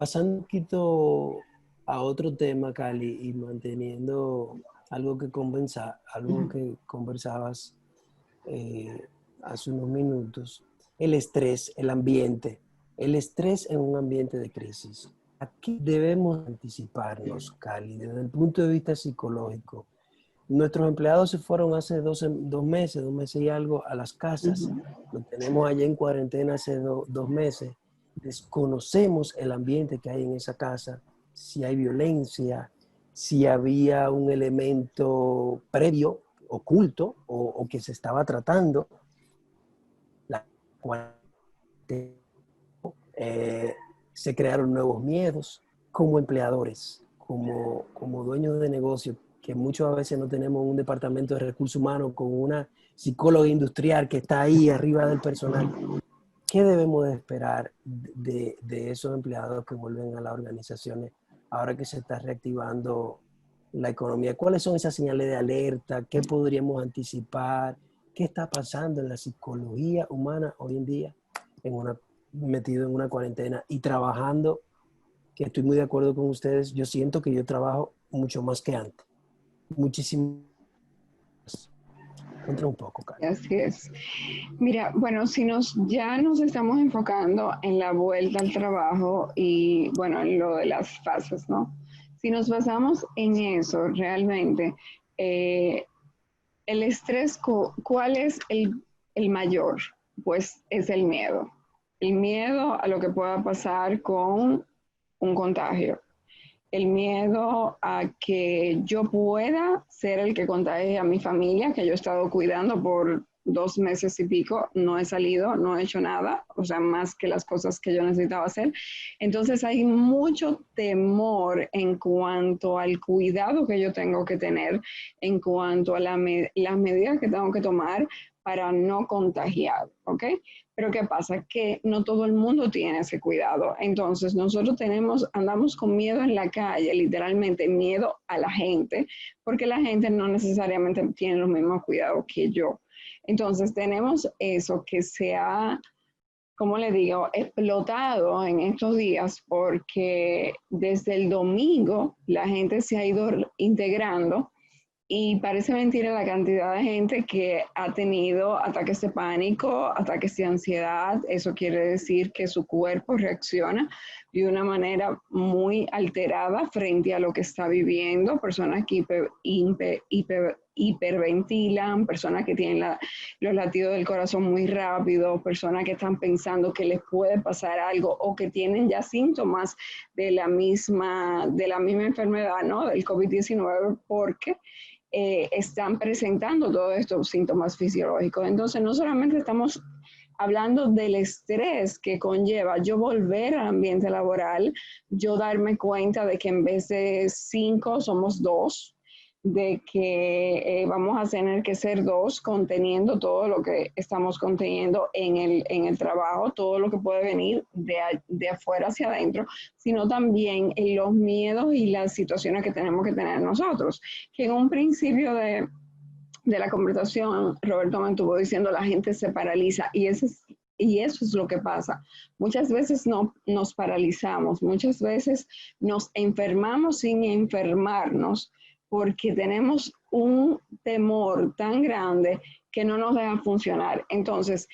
Pasando un poquito a otro tema, Cali, y manteniendo algo que conversabas eh, hace unos minutos, el estrés, el ambiente, el estrés en un ambiente de crisis. Aquí debemos anticiparnos, Cali, desde el punto de vista psicológico. Nuestros empleados se fueron hace 2 meses y algo a las casas. Ujú. Lo tenemos allá en cuarentena hace 2 meses. Desconocemos el ambiente que hay en esa casa, si hay violencia, si había un elemento previo, oculto, o que se estaba tratando. La cuarentena, eh, se crearon nuevos miedos como empleadores, como dueños de negocio, que muchas veces no tenemos un departamento de recursos humanos con una psicóloga industrial que está ahí arriba del personal. ¿Qué debemos de esperar de esos empleados que vuelven a las organizaciones ahora que se está reactivando la economía? ¿Cuáles son esas señales de alerta? ¿Qué podríamos anticipar? ¿Qué está pasando en la psicología humana hoy en día en metido en una cuarentena y trabajando? Que estoy muy de acuerdo con ustedes. Yo siento que yo trabajo mucho más que antes. Muchísimo más. Cuéntame un poco, Cari. Así es. Mira, bueno, si ya nos estamos enfocando en la vuelta al trabajo y bueno, en lo de las fases, ¿no? Si nos basamos en eso, realmente, eh, el estrés, ¿cuál es el mayor? Pues es el miedo. El miedo a lo que pueda pasar con un contagio. El miedo a que yo pueda ser el que contagie a mi familia, que yo he estado cuidando por 2 meses y pico, no he salido, no he hecho nada, o sea, más que las cosas que yo necesitaba hacer. Entonces hay mucho temor en cuanto al cuidado que yo tengo que tener, en cuanto a las medidas que tengo que tomar para no contagiar, ¿ok? Pero ¿qué pasa? Que no todo el mundo tiene ese cuidado. Entonces nosotros andamos con miedo en la calle, literalmente miedo a la gente, porque la gente no necesariamente tiene los mismos cuidados que yo. Entonces tenemos eso que se ha, como le digo, explotado en estos días porque desde el domingo la gente se ha ido integrando y parece mentira la cantidad de gente que ha tenido ataques de pánico, ataques de ansiedad. Eso quiere decir que su cuerpo reacciona de una manera muy alterada frente a lo que está viviendo. Personas que hiperventilan, personas que tienen los latidos del corazón muy rápido, personas que están pensando que les puede pasar algo o que tienen ya síntomas de la misma enfermedad, ¿no? Del COVID-19, porque están presentando todos estos síntomas fisiológicos. Entonces, no solamente estamos hablando del estrés que conlleva yo volver al ambiente laboral, yo darme cuenta de que en vez de 5 somos 2, de que vamos a tener que ser 2 conteniendo todo lo que estamos conteniendo en el trabajo, todo lo que puede venir de afuera hacia adentro, sino también en los miedos y las situaciones que tenemos que tener nosotros. Que en un principio de la conversación, Roberto me estuvo diciendo la gente se paraliza y eso es lo que pasa. Muchas veces no, nos paralizamos, muchas veces nos enfermamos sin enfermarnos porque tenemos un temor tan grande que no nos deja funcionar. Entonces,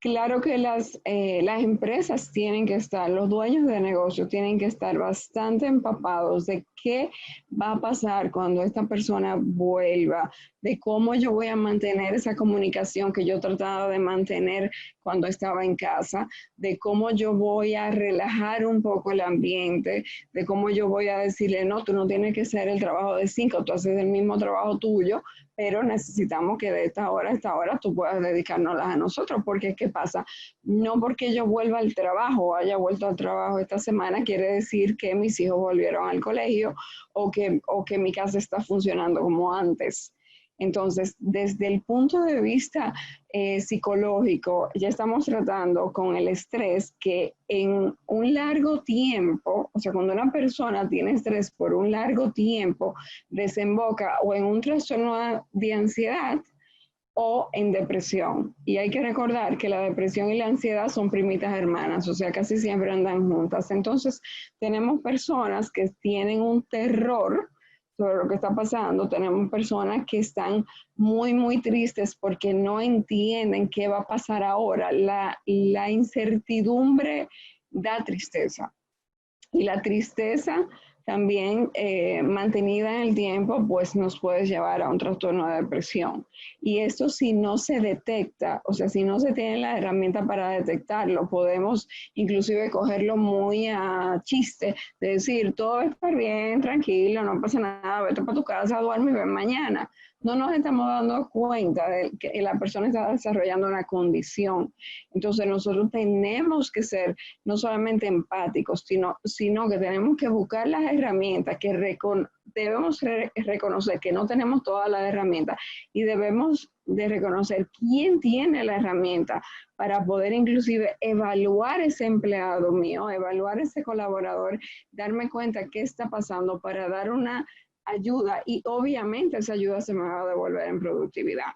claro que las empresas tienen que estar, los dueños de negocios tienen que estar bastante empapados de qué va a pasar cuando esta persona vuelva, de cómo yo voy a mantener esa comunicación que yo trataba de mantener cuando estaba en casa, de cómo yo voy a relajar un poco el ambiente, de cómo yo voy a decirle, no, tú no tienes que hacer el trabajo de 5, tú haces el mismo trabajo tuyo, pero necesitamos que de esta hora a esta hora tú puedas dedicarnos a nosotros, porque ¿qué pasa? No porque yo vuelva al trabajo o haya vuelto al trabajo esta semana quiere decir que mis hijos volvieron al colegio o que mi casa está funcionando como antes. Entonces, desde el punto de vista psicológico, ya estamos tratando con el estrés que en un largo tiempo, o sea, cuando una persona tiene estrés por un largo tiempo, desemboca o en un trastorno de ansiedad o en depresión. Y hay que recordar que la depresión y la ansiedad son primitas hermanas, o sea, casi siempre andan juntas. Entonces, tenemos personas que tienen un terror sobre lo que está pasando, tenemos personas que están muy, muy tristes porque no entienden qué va a pasar ahora. La incertidumbre da tristeza. Y la tristeza también mantenida en el tiempo, pues nos puede llevar a un trastorno de depresión. Y esto si no se detecta, o sea, si no se tiene la herramienta para detectarlo, podemos inclusive cogerlo muy a chiste, de decir, todo va a estar bien, tranquilo, no pasa nada, vete para tu casa, duerme y ven mañana. No nos estamos dando cuenta de que la persona está desarrollando una condición. Entonces nosotros tenemos que ser no solamente empáticos, sino que tenemos que buscar las herramientas, que debemos reconocer que no tenemos todas las herramientas y debemos de reconocer quién tiene la herramienta para poder inclusive evaluar ese empleado mío, evaluar ese colaborador, darme cuenta qué está pasando para dar una ayuda y obviamente esa ayuda se me va a devolver en productividad.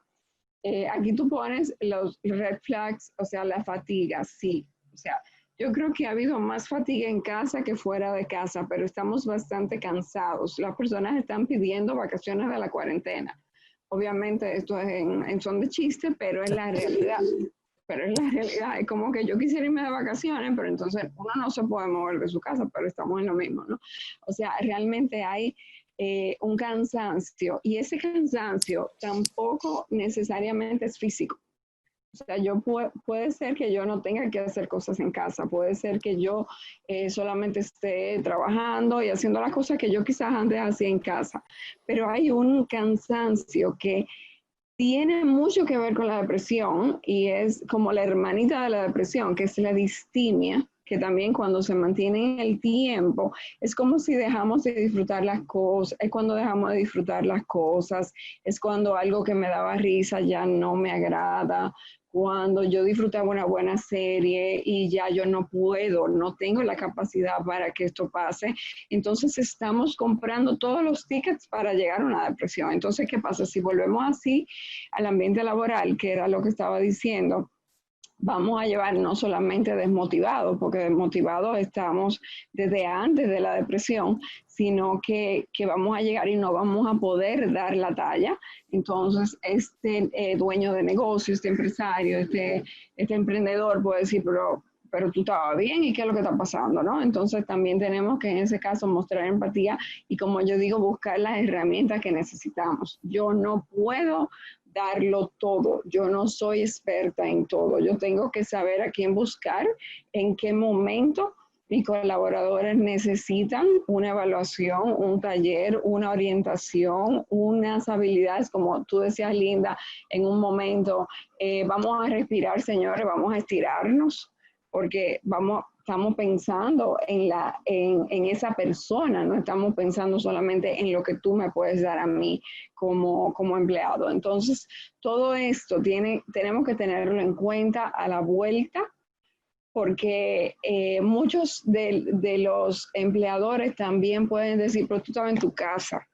Aquí tú pones los red flags, o sea, la fatiga, sí. O sea, yo creo que ha habido más fatiga en casa que fuera de casa, pero estamos bastante cansados. Las personas están pidiendo vacaciones de la cuarentena. Obviamente esto es en son de chiste, pero es la realidad. Pero es la realidad. Es como que yo quisiera irme de vacaciones, pero entonces uno no se puede mover de su casa, pero estamos en lo mismo, ¿no? O sea, realmente hay un cansancio y ese cansancio tampoco necesariamente es físico. O sea, puede ser que yo no tenga que hacer cosas en casa, puede ser que yo solamente esté trabajando y haciendo las cosas que yo quizás antes hacía en casa, pero hay un cansancio que tiene mucho que ver con la depresión y es como la hermanita de la depresión, que es la distimia, que también cuando se mantiene en el tiempo, es como si dejamos de disfrutar las cosas, es cuando dejamos de disfrutar las cosas, es cuando algo que me daba risa ya no me agrada, cuando yo disfrutaba una buena serie y ya yo no puedo, no tengo la capacidad para que esto pase. Entonces estamos comprando todos los tickets para llegar a una depresión. Entonces, ¿qué pasa? Si volvemos así al ambiente laboral, que era lo que estaba diciendo, vamos a llevar no solamente desmotivados, porque desmotivados estamos desde antes de la depresión, sino que vamos a llegar y no vamos a poder dar la talla. Entonces, este dueño de negocio, este empresario, este emprendedor puede decir, pero tú estabas bien y qué es lo que está pasando, ¿no? Entonces también tenemos que en ese caso mostrar empatía y como yo digo, buscar las herramientas que necesitamos. Yo no puedo darlo todo, yo no soy experta en todo, yo tengo que saber a quién buscar, en qué momento mis colaboradores necesitan una evaluación, un taller, una orientación, unas habilidades, como tú decías, Linda, en un momento, vamos a respirar, señores, vamos a estirarnos, porque estamos pensando en esa persona, no estamos pensando solamente en lo que tú me puedes dar a mí como empleado. Entonces, todo esto tenemos que tenerlo en cuenta a la vuelta, porque muchos de los empleadores también pueden decir, pero tú estabas en tu casa.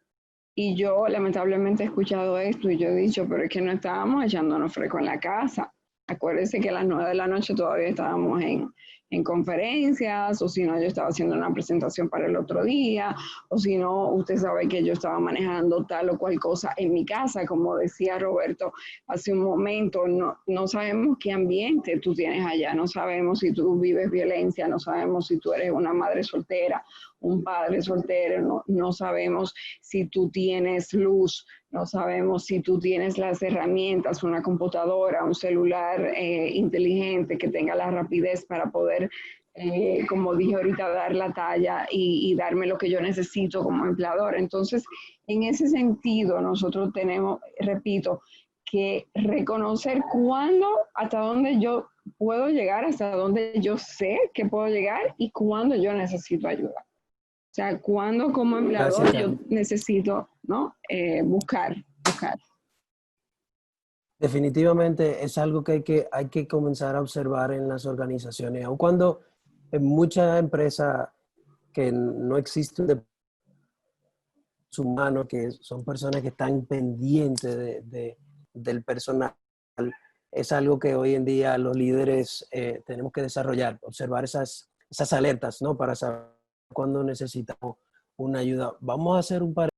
Y yo lamentablemente he escuchado esto y yo he dicho, pero es que no estábamos echándonos fresco en la casa. Acuérdense que a las 9 de la noche todavía estábamos en conferencias, o si no, yo estaba haciendo una presentación para el otro día, o si no, usted sabe que yo estaba manejando tal o cual cosa en mi casa, como decía Roberto hace un momento, no sabemos qué ambiente tú tienes allá, no sabemos si tú vives violencia, no sabemos si tú eres una madre soltera, un padre soltero, no sabemos si tú tienes luz, no sabemos si tú tienes las herramientas, una computadora, un celular inteligente que tenga la rapidez para poder, como dije ahorita, dar la talla y darme lo que yo necesito como empleador. Entonces, en ese sentido, nosotros tenemos, repito, que reconocer cuándo, hasta dónde yo puedo llegar, hasta dónde yo sé que puedo llegar y cuándo yo necesito ayuda. O sea, cuando como empleador Gracias, yo Carmen. necesito, ¿no? Buscar. Definitivamente es algo que hay que comenzar a observar en las organizaciones, aun cuando en muchas empresas que no existe un recurso humano, que son personas que están pendientes del personal es algo que hoy en día los líderes tenemos que desarrollar, observar esas alertas, ¿no? Para saber cuándo necesitamos una ayuda. Vamos a hacer un par